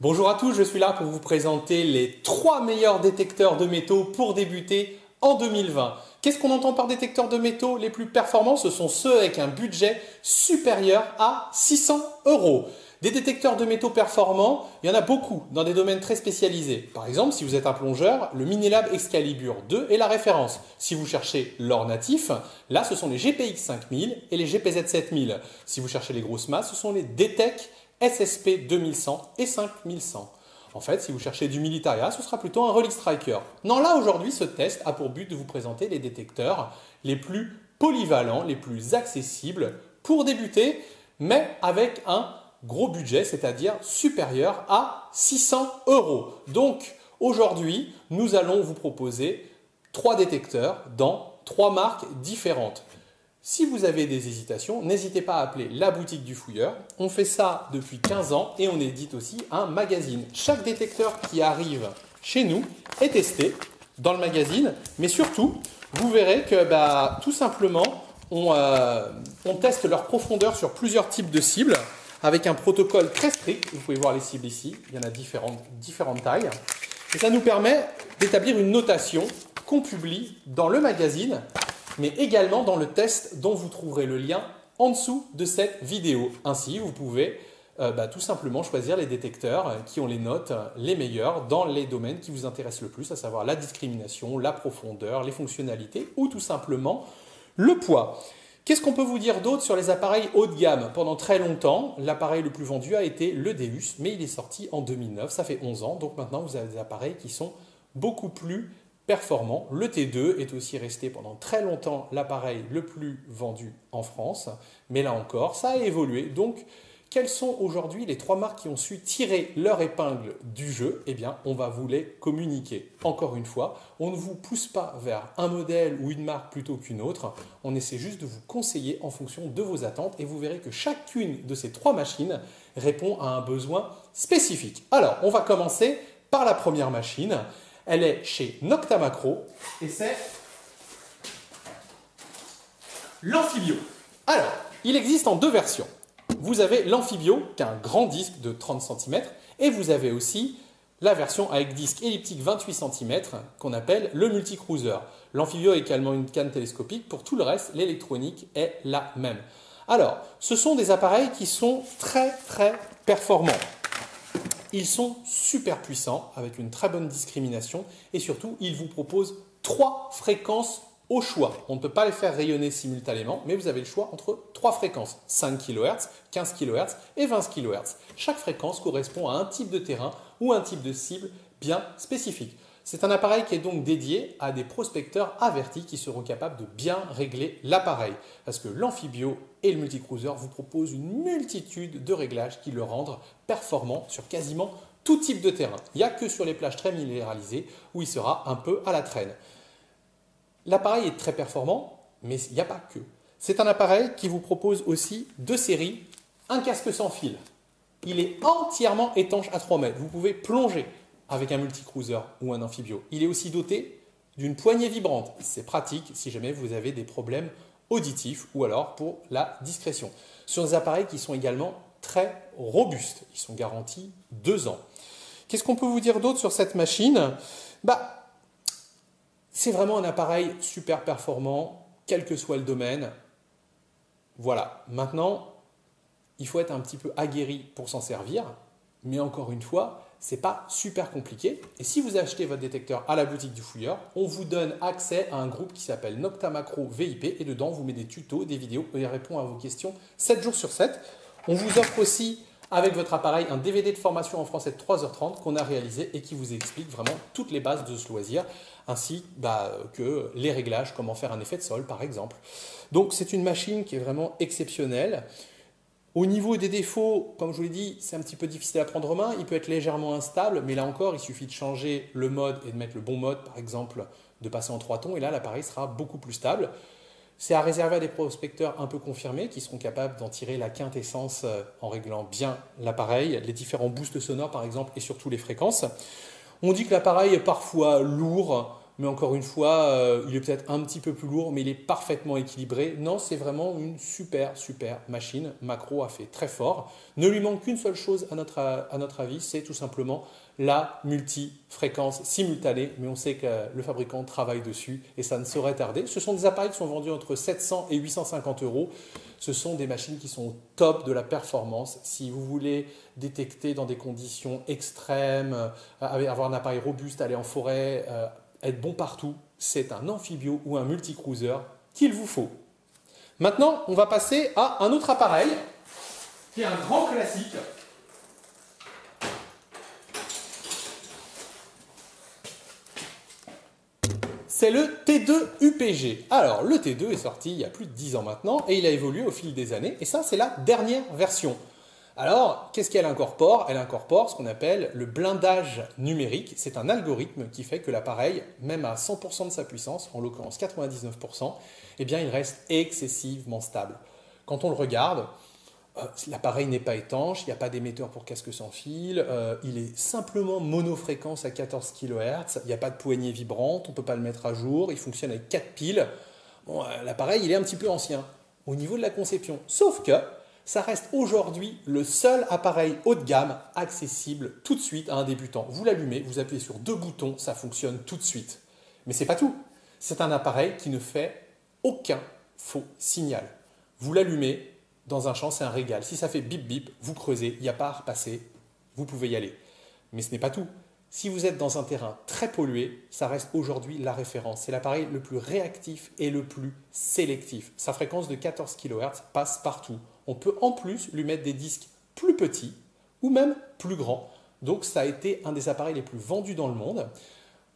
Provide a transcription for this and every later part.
Bonjour à tous, je suis là pour vous présenter les 3 meilleurs détecteurs de métaux pour débuter en 2020. Qu'est-ce qu'on entend par détecteurs de métaux les plus performants? Ce sont ceux avec un budget supérieur à 600 €. Des détecteurs de métaux performants, il y en a beaucoup dans des domaines très spécialisés. Par exemple, si vous êtes un plongeur, le Minelab Excalibur 2 est la référence. Si vous cherchez l'or natif, là ce sont les GPX 5000 et les GPZ 7000. Si vous cherchez les grosses masses, ce sont les DTEC SSP 2100 et 5100. En fait, si vous cherchez du Militaria, ce sera plutôt un Relic Striker. Non, là aujourd'hui, ce test a pour but de vous présenter les détecteurs les plus polyvalents, les plus accessibles pour débuter, mais avec un gros budget, c'est-à-dire supérieur à 600 €. Donc aujourd'hui, nous allons vous proposer 3 détecteurs dans 3 marques différentes. Si vous avez des hésitations, n'hésitez pas à appeler la boutique du fouilleur. On fait ça depuis 15 ans et on édite aussi un magazine. Chaque détecteur qui arrive chez nous est testé dans le magazine, mais surtout, vous verrez que tout simplement, on teste leur profondeur sur plusieurs types de cibles avec un protocole très strict. Vous pouvez voir les cibles ici, il y en a différentes tailles. Et ça nous permet d'établir une notation qu'on publie dans le magazine, mais également dans le test dont vous trouverez le lien en dessous de cette vidéo. Ainsi, vous pouvez tout simplement choisir les détecteurs qui ont les notes les meilleures dans les domaines qui vous intéressent le plus, à savoir la discrimination, la profondeur, les fonctionnalités ou tout simplement le poids. Qu'est-ce qu'on peut vous dire d'autre sur les appareils haut de gamme? Pendant très longtemps, l'appareil le plus vendu a été le Deus, mais il est sorti en 2009, ça fait 11 ans, donc maintenant vous avez des appareils qui sont beaucoup plus performant. Le T2 est aussi resté pendant très longtemps l'appareil le plus vendu en France, mais là encore, ça a évolué. Donc, quelles sont aujourd'hui les 3 marques qui ont su tirer leur épingle du jeu? Eh bien, on va vous les communiquer. Encore une fois, on ne vous pousse pas vers un modèle ou une marque plutôt qu'une autre. On essaie juste de vous conseiller en fonction de vos attentes et vous verrez que chacune de ces 3 machines répond à un besoin spécifique. Alors, on va commencer par la première machine. Elle est chez Nokta Makro et c'est l'Amphibio. Alors, il existe en 2 versions. Vous avez l'Amphibio qui a un grand disque de 30 cm et vous avez aussi la version avec disque elliptique 28 cm qu'on appelle le Multicruiser. L'Amphibio a également une canne télescopique. Pour tout le reste, l'électronique est la même. Alors, ce sont des appareils qui sont très performants. Ils sont super puissants avec une très bonne discrimination et surtout, ils vous proposent 3 fréquences au choix. On ne peut pas les faire rayonner simultanément, mais vous avez le choix entre 3 fréquences, 5 kHz, 15 kHz et 20 kHz. Chaque fréquence correspond à un type de terrain ou un type de cible bien spécifique. C'est un appareil qui est donc dédié à des prospecteurs avertis qui seront capables de bien régler l'appareil. Parce que l'Amphibio et le Multicruiser vous proposent une multitude de réglages qui le rendent performant sur quasiment tout type de terrain. Il n'y a que sur les plages très minéralisées où il sera un peu à la traîne. L'appareil est très performant, mais il n'y a pas que. C'est un appareil qui vous propose aussi 2 séries, un casque sans fil. Il est entièrement étanche à 3 mètres. Vous pouvez plonger avec un Multicruiser ou un Amphibio. Il est aussi doté d'une poignée vibrante. C'est pratique si jamais vous avez des problèmes auditifs ou alors pour la discrétion. Ce sont des appareils qui sont également très robustes. Ils sont garantis 2 ans. Qu'est-ce qu'on peut vous dire d'autre sur cette machine? C'est vraiment un appareil super performant, quel que soit le domaine. Voilà. Maintenant, il faut être un petit peu aguerri pour s'en servir. Mais encore une fois, ce n'est pas super compliqué. Et si vous achetez votre détecteur à la boutique du fouilleur, on vous donne accès à un groupe qui s'appelle Nokta Makro VIP. Et dedans, on vous met des tutos, des vidéos et on répond à vos questions 7 jours sur 7. On vous offre aussi, avec votre appareil, un DVD de formation en français de 3h30 qu'on a réalisé et qui vous explique vraiment toutes les bases de ce loisir, ainsi que les réglages, comment faire un effet de sol par exemple. Donc c'est une machine qui est vraiment exceptionnelle. Au niveau des défauts, comme je vous l'ai dit, c'est un petit peu difficile à prendre en main. Il peut être légèrement instable, mais là encore, il suffit de changer le mode et de mettre le bon mode, par exemple, de passer en 3 tons. Et là, l'appareil sera beaucoup plus stable. C'est à réserver à des prospecteurs un peu confirmés qui seront capables d'en tirer la quintessence en réglant bien l'appareil, les différents boosts sonores, par exemple, et surtout les fréquences. On dit que l'appareil est parfois lourd, mais encore une fois, il est peut-être un petit peu plus lourd, mais il est parfaitement équilibré. Non, c'est vraiment une super, super machine. Macro a fait très fort. Ne lui manque qu'une seule chose à notre avis, c'est tout simplement la multi-fréquence simultanée, mais on sait que le fabricant travaille dessus et ça ne saurait tarder. Ce sont des appareils qui sont vendus entre 700 et 850 euros. Ce sont des machines qui sont au top de la performance. Si vous voulez détecter dans des conditions extrêmes, avoir un appareil robuste, aller en forêt, être bon partout, c'est un amphibio ou un multicruiser qu'il vous faut. Maintenant, on va passer à un autre appareil qui est un grand classique. C'est le T2 UPG. Alors, le T2 est sorti il y a plus de 10 ans maintenant et il a évolué au fil des années. Et ça, c'est la dernière version. Alors, qu'est-ce qu'elle incorpore? Elle incorpore ce qu'on appelle le blindage numérique. C'est un algorithme qui fait que l'appareil, même à 100% de sa puissance, en l'occurrence 99%, eh bien, il reste excessivement stable. Quand on le regarde, l'appareil n'est pas étanche, il n'y a pas d'émetteur pour casque sans fil, il est simplement monofréquence à 14 kHz, il n'y a pas de poignée vibrante, on ne peut pas le mettre à jour, il fonctionne avec 4 piles. Bon, l'appareil, il est un petit peu ancien au niveau de la conception. Sauf que ça reste aujourd'hui le seul appareil haut de gamme accessible tout de suite à un débutant. Vous l'allumez, vous appuyez sur 2 boutons, ça fonctionne tout de suite. Mais ce n'est pas tout. C'est un appareil qui ne fait aucun faux signal. Vous l'allumez, dans un champ, c'est un régal. Si ça fait bip bip, vous creusez, il n'y a pas à repasser, vous pouvez y aller. Mais ce n'est pas tout. Si vous êtes dans un terrain très pollué, ça reste aujourd'hui la référence. C'est l'appareil le plus réactif et le plus sélectif. Sa fréquence de 14 kHz passe partout. On peut en plus lui mettre des disques plus petits ou même plus grands. Donc ça a été un des appareils les plus vendus dans le monde.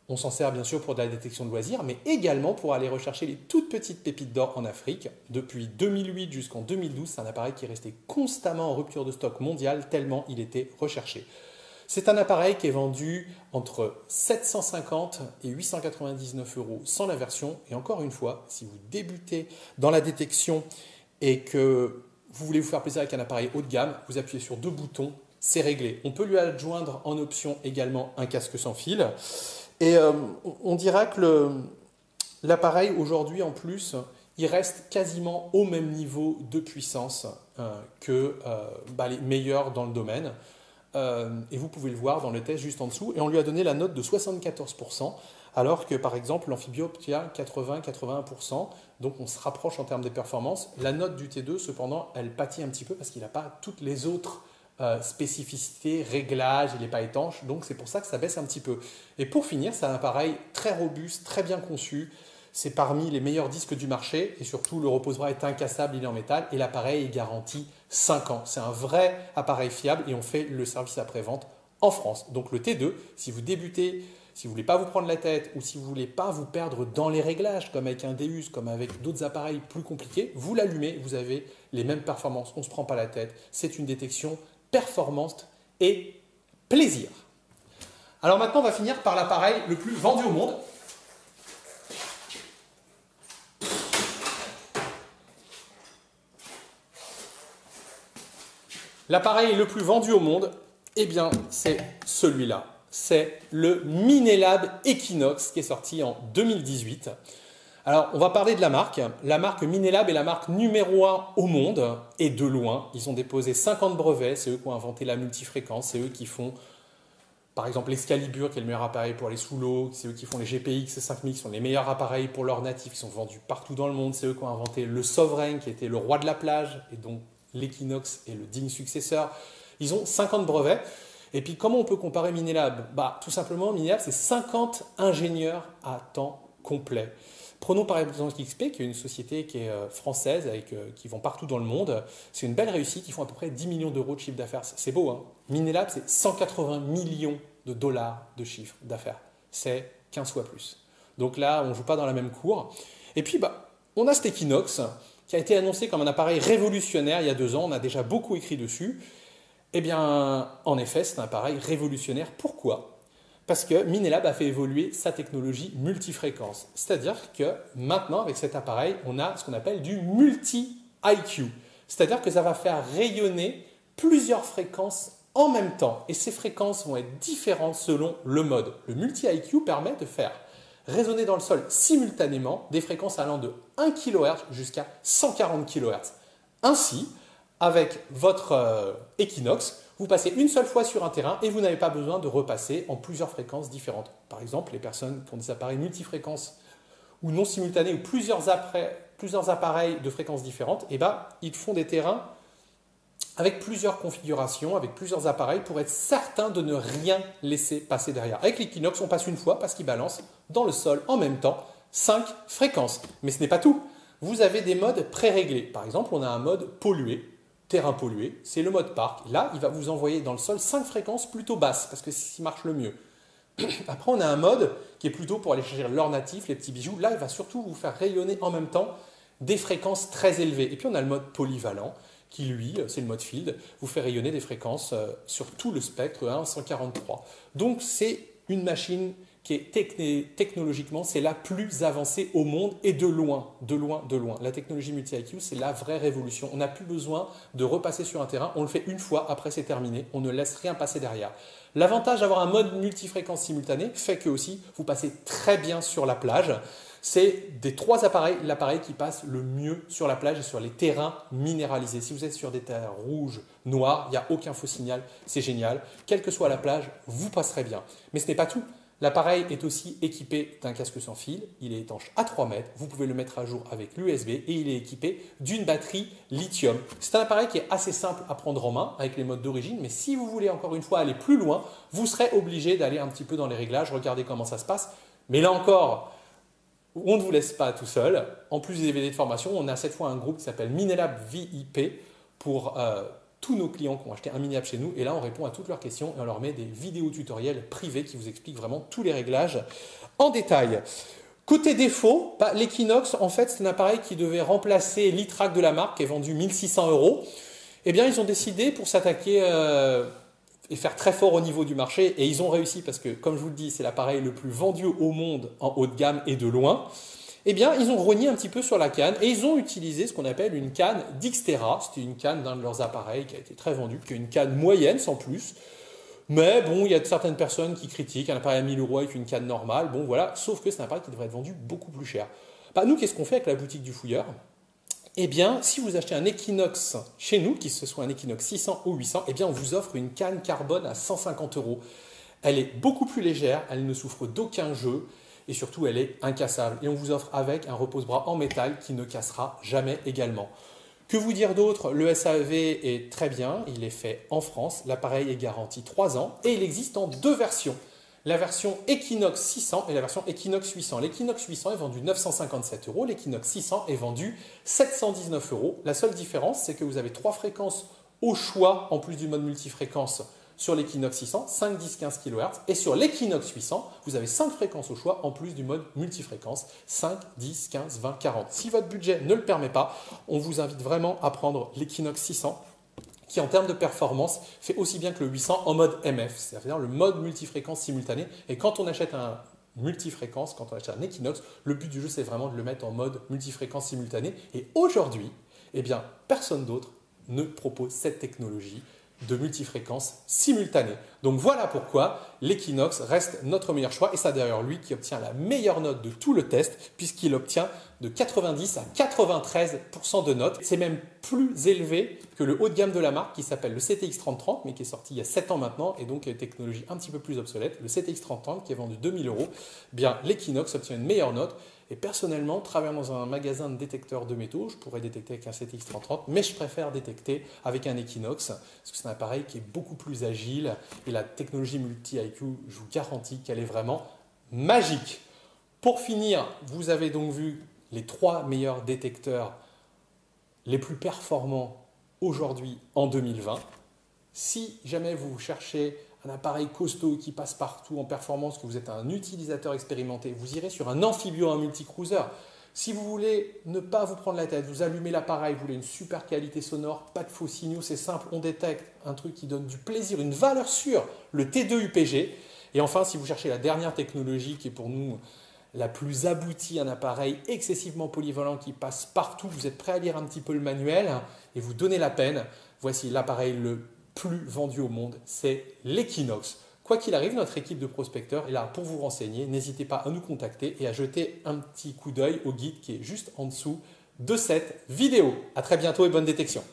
On s'en sert bien sûr pour de la détection de loisirs, mais également pour aller rechercher les toutes petites pépites d'or en Afrique. Depuis 2008 jusqu'en 2012, c'est un appareil qui est resté constamment en rupture de stock mondiale tellement il était recherché. C'est un appareil qui est vendu entre 750 et 899 euros sans la version. Et encore une fois, si vous débutez dans la détection et que vous voulez vous faire plaisir avec un appareil haut de gamme, vous appuyez sur 2 boutons, c'est réglé. On peut lui adjoindre en option également un casque sans fil. Et on dira que l'appareil aujourd'hui en plus, il reste quasiment au même niveau de puissance que les meilleurs dans le domaine. Et vous pouvez le voir dans le test juste en dessous. Et on lui a donné la note de 74%, alors que par exemple l'amphibio obtient 80-81%. Donc on se rapproche en termes des performances. La note du T2, cependant, elle pâtit un petit peu parce qu'il n'a pas toutes les autres spécificités, réglages, il n'est pas étanche, donc c'est pour ça que ça baisse un petit peu. Et pour finir, c'est un appareil très robuste, très bien conçu, c'est parmi les meilleurs disques du marché et surtout le repose-bras est incassable, il est en métal et l'appareil est garanti 5 ans. C'est un vrai appareil fiable et on fait le service après-vente en France. Donc le T2, si vous débutez, si vous ne voulez pas vous prendre la tête ou si vous ne voulez pas vous perdre dans les réglages comme avec un Deus, comme avec d'autres appareils plus compliqués, vous l'allumez, vous avez les mêmes performances, on ne se prend pas la tête, c'est une détection performance et plaisir. Alors maintenant, on va finir par l'appareil le plus vendu au monde. L'appareil le plus vendu au monde, eh bien, c'est celui-là. C'est le Minelab Equinox qui est sorti en 2018. Alors, on va parler de la marque. La marque Minelab est la marque numéro 1 au monde, et de loin. Ils ont déposé 50 brevets, c'est eux qui ont inventé la multifréquence, c'est eux qui font, par exemple, l'Excalibur, qui est le meilleur appareil pour aller sous l'eau, c'est eux qui font les GPX et 5000, qui sont les meilleurs appareils pour leur natif, qui sont vendus partout dans le monde, c'est eux qui ont inventé le Sovereign, qui était le roi de la plage, et donc l'Equinox est le digne successeur. Ils ont 50 brevets. Et puis, comment on peut comparer Minelab? Tout simplement, Minelab, c'est 50 ingénieurs à temps complet. Prenons par exemple XP, qui est une société qui est française, qui vend partout dans le monde. C'est une belle réussite, ils font à peu près 10 millions d'euros de chiffre d'affaires. C'est beau, hein? Minelab, c'est 180 millions de dollars de chiffre d'affaires. C'est 15 fois plus. Donc là, on ne joue pas dans la même cour. Et puis, on a cet Equinox, qui a été annoncé comme un appareil révolutionnaire il y a 2 ans. On a déjà beaucoup écrit dessus. Eh bien, en effet, c'est un appareil révolutionnaire. Pourquoi ? Parce que Minelab a fait évoluer sa technologie multifréquence. C'est-à-dire que maintenant, avec cet appareil, on a ce qu'on appelle du multi-IQ. C'est-à-dire que ça va faire rayonner plusieurs fréquences en même temps. Et ces fréquences vont être différentes selon le mode. Le multi-IQ permet de faire résonner dans le sol simultanément des fréquences allant de 1 kHz jusqu'à 140 kHz. Ainsi, avec votre Equinox, vous passez une seule fois sur un terrain et vous n'avez pas besoin de repasser en plusieurs fréquences différentes. Par exemple, les personnes qui ont des appareils multifréquences ou non simultanés ou plusieurs appareils de fréquences différentes, eh ben, ils font des terrains avec plusieurs configurations, avec plusieurs appareils pour être certain de ne rien laisser passer derrière. Avec l'Equinox, on passe une fois parce qu'il balance dans le sol en même temps 5 fréquences. Mais ce n'est pas tout. Vous avez des modes pré-réglés. Par exemple, on a un mode pollué, terrain pollué, c'est le mode parc. Là, il va vous envoyer dans le sol 5 fréquences plutôt basses parce que c'est ce qui marche le mieux. Après, on a un mode qui est plutôt pour aller chercher l'or natif, les petits bijoux. Là, il va surtout vous faire rayonner en même temps des fréquences très élevées. Et puis, on a le mode polyvalent qui, lui, c'est le mode field, vous fait rayonner des fréquences sur tout le spectre 1 à 143. Donc, c'est une machine qui est technologiquement, c'est la plus avancée au monde et de loin, de loin, de loin. La technologie multi-IQ, c'est la vraie révolution. On n'a plus besoin de repasser sur un terrain, on le fait une fois, après c'est terminé, on ne laisse rien passer derrière. L'avantage d'avoir un mode multifréquence simultané fait que aussi, vous passez très bien sur la plage. C'est des trois appareils, l'appareil qui passe le mieux sur la plage et sur les terrains minéralisés. Si vous êtes sur des terrains rouges, noirs, il n'y a aucun faux signal, c'est génial. Quelle que soit la plage, vous passerez bien. Mais ce n'est pas tout. L'appareil est aussi équipé d'un casque sans fil, il est étanche à 3 mètres, vous pouvez le mettre à jour avec l'USB et il est équipé d'une batterie lithium. C'est un appareil qui est assez simple à prendre en main avec les modes d'origine, mais si vous voulez encore une fois aller plus loin, vous serez obligé d'aller un petit peu dans les réglages, regarder comment ça se passe. Mais là encore, on ne vous laisse pas tout seul. En plus des DVD de formation, on a cette fois un groupe qui s'appelle Minelab VIP pour tous nos clients qui ont acheté un mini app chez nous. Et là, on répond à toutes leurs questions et on leur met des vidéos tutoriels privés qui vous expliquent vraiment tous les réglages en détail. Côté défaut, l'Equinox, en fait, c'est un appareil qui devait remplacer l'iTrack de la marque qui est vendu 1 600 €. Eh bien, ils ont décidé pour s'attaquer et faire très fort au niveau du marché. Et ils ont réussi parce que, comme je vous le dis, c'est l'appareil le plus vendu au monde en haut de gamme et de loin. Eh bien, ils ont rogné un petit peu sur la canne et ils ont utilisé ce qu'on appelle une canne d'Xterra. C'était une canne d'un de leurs appareils qui a été très vendu, qui est une canne moyenne sans plus. Mais bon, il y a certaines personnes qui critiquent un appareil à 1000 € avec une canne normale. Bon, voilà, sauf que c'est un appareil qui devrait être vendu beaucoup plus cher. Nous, qu'est-ce qu'on fait avec la boutique du fouilleur ? Eh bien, si vous achetez un Equinox chez nous, qu'il ce soit un Equinox 600 ou 800, eh bien, on vous offre une canne carbone à 150 €. Elle est beaucoup plus légère, elle ne souffre d'aucun jeu. Et surtout, elle est incassable. Et on vous offre avec un repose-bras en métal qui ne cassera jamais également. Que vous dire d'autre? Le SAV est très bien, il est fait en France. L'appareil est garanti 3 ans et il existe en 2 versions. La version Equinox 600 et la version Equinox 800. L'Equinox 800 est vendu 957 €, l'Equinox 600 est vendu 719 €. La seule différence, c'est que vous avez 3 fréquences au choix en plus du mode multifréquence sur l'Equinox 600, 5, 10, 15 kHz. Et sur l'Equinox 800, vous avez 5 fréquences au choix en plus du mode multifréquence, 5, 10, 15, 20, 40. Si votre budget ne le permet pas, on vous invite vraiment à prendre l'Equinox 600 qui en termes de performance fait aussi bien que le 800 en mode MF, c'est-à-dire le mode multifréquence simultané. Et quand on achète un multifréquence, quand on achète un Equinox, le but du jeu c'est vraiment de le mettre en mode multifréquence simultané. Et aujourd'hui, eh bien, personne d'autre ne propose cette technologie de multifréquence simultanée. Donc voilà pourquoi l'Equinox reste notre meilleur choix et c'est d'ailleurs lui qui obtient la meilleure note de tout le test puisqu'il obtient de 90 à 93% de notes. C'est même plus élevé que le haut de gamme de la marque qui s'appelle le CTX 3030 mais qui est sorti il y a 7 ans maintenant et donc une technologie un petit peu plus obsolète. Le CTX 3030 qui est vendu 2000 €, bien l'Equinox obtient une meilleure note. Et personnellement, travaillant dans un magasin de détecteurs de métaux, je pourrais détecter avec un CTX 3030, mais je préfère détecter avec un Equinox, parce que c'est un appareil qui est beaucoup plus agile, et la technologie multi-IQ, je vous garantis qu'elle est vraiment magique. Pour finir, vous avez donc vu les 3 meilleurs détecteurs les plus performants aujourd'hui en 2020. Si jamais vous cherchez un appareil costaud qui passe partout en performance, que vous êtes un utilisateur expérimenté, vous irez sur un Amphibio, un multicruiser. Si vous voulez ne pas vous prendre la tête, vous allumez l'appareil, vous voulez une super qualité sonore, pas de faux signaux, c'est simple, on détecte un truc qui donne du plaisir, une valeur sûre, le T2 UPG. Et enfin, si vous cherchez la dernière technologie qui est pour nous la plus aboutie, un appareil excessivement polyvalent qui passe partout, vous êtes prêt à lire un petit peu le manuel et vous donnez la peine, voici l'appareil le plus vendu au monde, c'est l'Equinox. Quoi qu'il arrive, notre équipe de prospecteurs est là pour vous renseigner. N'hésitez pas à nous contacter et à jeter un petit coup d'œil au guide qui est juste en dessous de cette vidéo. À très bientôt et bonne détection.